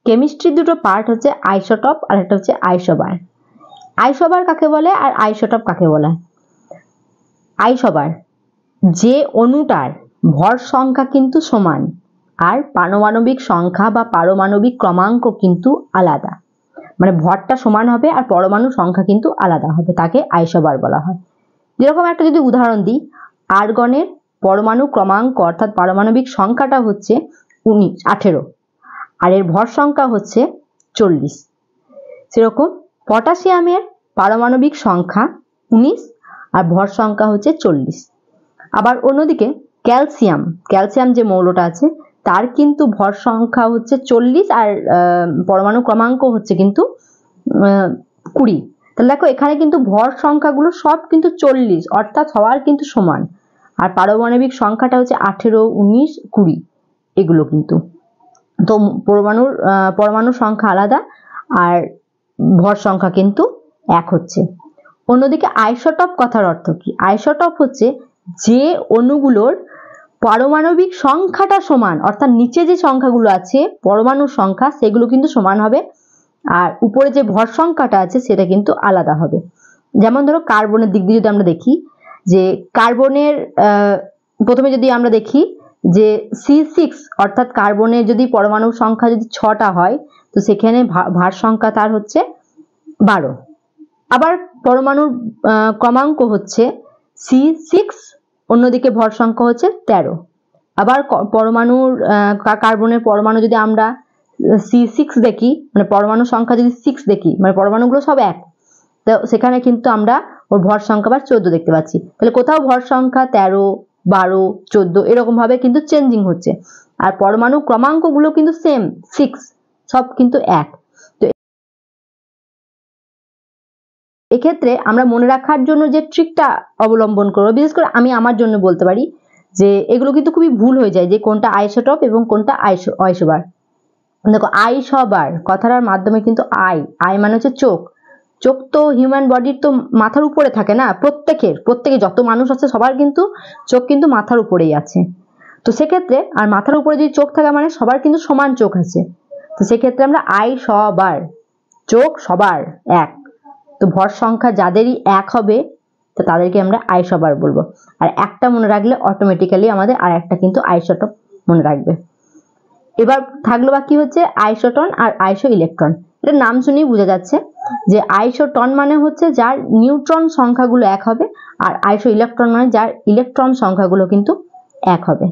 কেমিস্ট্রির দুটো পার্ট হচ্ছে আইসোটপ আর একটা হচ্ছে আইসোবার। আইসোবার কাকে বলে আর আইসোটপ কাকে বলে? আইসোবার যে অণুটার ভর সংখ্যা কিন্তু সমান আর পারমাণবিক সংখ্যা বা পারমাণবিক ক্রমাঙ্ক কিন্তু আলাদা, মানে ভরটা সমান হবে আর পরমাণু সংখ্যা কিন্তু আলাদা হবে, তাকে আইসোবার বলা হয়। যেরকম একটা যদি উদাহরণ দিই, আর্গনের পরমাণু ক্রমাঙ্ক অর্থাৎ পারমাণবিক সংখ্যাটা হচ্ছে 18 আর এর ভর সংখ্যা হচ্ছে 40। সেরকম পটাশিয়ামের পারমাণবিক সংখ্যা 19 আর ভর সংখ্যা হচ্ছে 40। আবার অন্যদিকে ক্যালসিয়াম যে মৌলটা আছে তার কিন্তু ভর সংখ্যা হচ্ছে 40 আর পরমাণু ক্রমাঙ্ক হচ্ছে কিন্তু 20। তাহলে দেখো এখানে কিন্তু ভর সংখ্যাগুলো সব কিন্তু 40 অর্থাৎ সবার কিন্তু সমান, আর পারমাণবিক সংখ্যাটা হচ্ছে 18, 19, 20 এগুলো কিন্তু। তো পরমাণু সংখ্যা আলাদা আর ভর সংখ্যা কিন্তু এক হচ্ছে। অন্যদিকে আইসোটপ কথার অর্থ কি? আইসোটপ হচ্ছে যে অণুগুলোর পারমাণবিক সংখ্যাটা সমান, অর্থাৎ নিচে যে সংখ্যাগুলো আছে পরমাণুর সংখ্যা সেগুলো কিন্তু সমান হবে আর উপরে যে ভর সংখ্যাটা আছে সেটা কিন্তু আলাদা হবে। যেমন ধরো কার্বনের দিক দিয়ে যদি আমরা দেখি, যে কার্বনের প্রথমে যদি আমরা দেখি যে C6 অর্থাৎ কার্বনের যদি পরমাণুর সংখ্যা যদি 6টা হয় তো সেখানে ভার সংখ্যা তার হচ্ছে 12। আবার পরমাণুর ক্রমাঙ্ক হচ্ছে C6, অন্যদিকে ভর সংখ্যা হচ্ছে 13। আবার কার্বনের পরমাণু যদি আমরা C6 দেখি, মানে পরমাণু সংখ্যা যদি 6 দেখি, মানে পরমাণুগুলো সব এক, তো সেখানে কিন্তু আমরা ওর ভর সংখ্যা আবার 14 দেখতে পাচ্ছি। তাহলে কোথাও ভর সংখ্যা 13, 12, 14 এরকম ভাবে কিন্তু চেঞ্জিং হচ্ছে, আর পরমাণু ক্রমাঙ্কগুলো কিন্তু সেম 6, সব কিন্তু এক। তো এক্ষেত্রে আমরা মনে রাখার জন্য যে ট্রিকটা অবলম্বন করবো, বিশেষ করে আমি আমার জন্য বলতে পারি যে এগুলো কিন্তু খুবই ভুল হয়ে যায় যে কোনটা আইসোটপ এবং কোনটা আইসোবার। দেখো আইসোবার কথাটার মাধ্যমে কিন্তু আই মানে হচ্ছে চোখ তো হিউম্যান বডির তো মাথার উপরে থাকে না, প্রত্যেকে যত মানুষ আছে সবার কিন্তু চোখ কিন্তু মাথার উপরেই আছে। তো সেক্ষেত্রে আর মাথার উপরে যদি চোখ থাকে মানে সবার কিন্তু সমান চোখ আছে, তো সেক্ষেত্রে আমরা আইসোবার, চোখ সবার এক, তো ভর সংখ্যা যাদেরই এক হবে তো তাদেরকে আমরা আইসোবার বলবো। আর একটা মনে রাখলে অটোমেটিক্যালি আমাদের আর একটা কিন্তু আইসোটপ মনে রাখবে। এবার থাকলো বাকি হচ্ছে আইসোটন আর আইসো ইলেকট্রন। এটা নাম শুনেই বোঝা যাচ্ছে যে আইসোটন মানে হচ্ছে যার নিউট্রন সংখ্যাগুলো এক হবে, আর আইসো ইলেকট্রন মানে যার ইলেকট্রন সংখ্যাগুলো কিন্তু এক হবে।